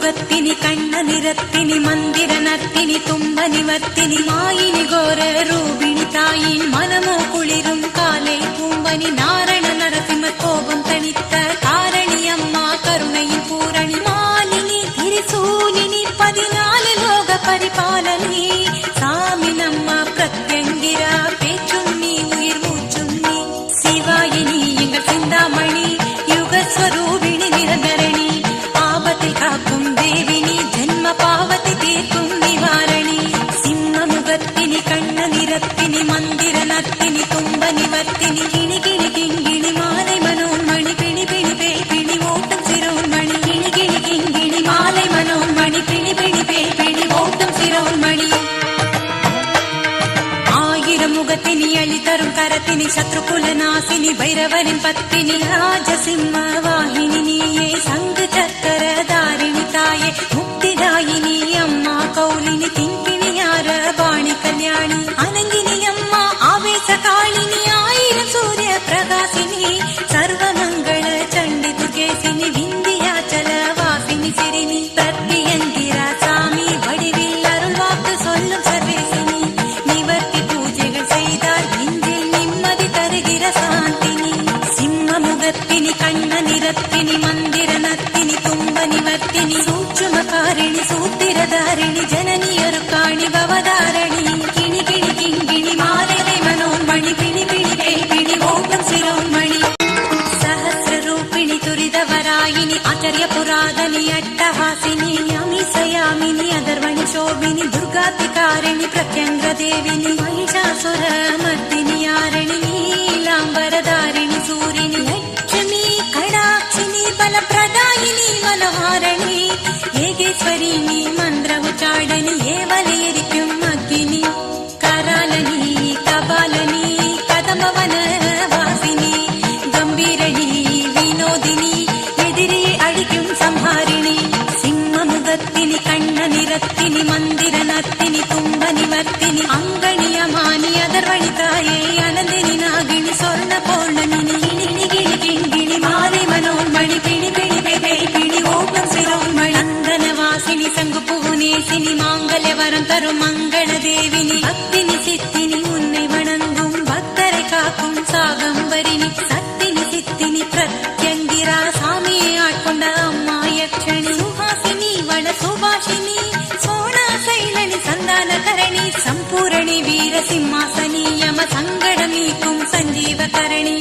முகத்தினி கண்ண நிறத்தினி மந்திர நர்த்தினி தும்ப நிவர்த்தினி மாயினி கோர ரூபிணி தாயின் மனமோ குளிரும் காலை பூம்பனி நாரண நரசிம்ம கோபம் தனித்த காரணி அம்மா கருணையின் பூரணி மாலினி திரிசூலினி 14 லோக பரிபாலனி சாமி நம்ம பிரத்யங்கிரா பேச்சும் நீ உயிர் மூச்சும் நீ சிவாயினி எங்கள் சிந்தாமணி யுகஸ்வரூபிணி நிரந்தரணி ஆபத்தில் காக்கும் தேவினி ஜென்ம பாவத்தை தீர்க்கும் நிவாரணி சிம்ம முகத்தினி கண்ண நிறத்தினி மந்திர நத்தினி தும்ப நிவர்த்தினி கிணி கிணி கிங்கிணி மாலை மனோன்மணி பிணி பிணி பேய் ஓட்டம் சிரோன்மணி கிணி கிணி கிங்கிணி மாலை மனோன்மணி பிணி பிணி பேய் ஓட்டம் சிரோன்மணி ஆயிரம் முகத்தினி அழி தரும் கரத்தினி சத்ருகுல நாசினி பைரவரின் பத்தினி ராஜசிம்ம வாகினி நீயே சங்கு சக்கர தாரிணி தாயே முக்திதாயினி அம்மா கௌலினி திங்கிணியார வாணி கல்யாணி அனங்கினி அம்மா ஆவேச காளினி ஆயிரம் சூரிய பிரகாசினி சர்வமங்கள சண்டி துர்கேசினி விந்தியாச்சல வாசினி சிறினி பிரத்யங்கிரா சாமி வடிவில் அருள் வாக்கு சொல்லும் சர்வேசினி நிவர்த்தி பூஜைகள் செய்தால் நெஞ்சில் நிம்மதி தருகிற சாந்தினி சிம்ம முகத்தினி கண்ண நிறத்தினி மந்திர நத்தினி தும்ப நிவர்த்தினி சூட்சுமகாரிணி சூத்திரதாரிணி ஜனனி அருக்காணி பவதாரணி கிணி கிணி கிங்கிணி மாலை மனோன்மணி பிணி பிணி பேய் ஓட்டம் சிரோன்மணி சஹஸ்ர ரூபிணி துரிதவராயினி ஆச்சரிய புராதனி அட்டஹாசினி அமிசயாமினி அதர்வணி சோபினி துர்காத்திகாரிணி பிரத்யங்கிர தேவினி மகிஷாசுர மர்தினி யாரணி நீலாம்பரதாரிணி சூரிணி லட்சுமி கடாட்சினி பலப்பிரதாயினி மனோஹாரணி ஏகேஸ்வரிணி மந்திர உச்சாடனி ஏவலையரிக்கும் அக்கினி கராலனி கபாலனி கதம்பவன வாசினி கம்பீரணி வினோதினி எதிரியை அழிக்கும் சம்ஹாரிணி சிம்ம முகத்தினி கண்ண நிறத்தினி மந்திர நத்தினி தும்ப நிவர்த்தினி அங்கணி அமானி அதர்வணி தாயே அனந்தினி நாகினி சொர்ண பௌர்ணமினி கிணி கிணி கிங்கிணி மாலை மனோன்மணி பிணி பிணி பேய் ஓட்டம் சிரோன்மணி அந்தன வாசினி சங்கு புகுநேசினி மாங்கல்ய வரம் தரும் மங்கள தேவினி பக்தினி சித்தினி உன்னை வணங்கும் பக்தரை காக்கும் சாகம்பரினி சத்தினி சித்தினி பிரத்யங்கிரா சாமியை ஆட்கொண்ட அம்மா யக்ஷணி சுஹாசினி வட சுபாஷினி சோனா சைலனி சந்தான கரணி சம்பூரணி வீர சிம்மாசனி யம சங்கடம் நீக்கும் சஞ்சீவ கரணி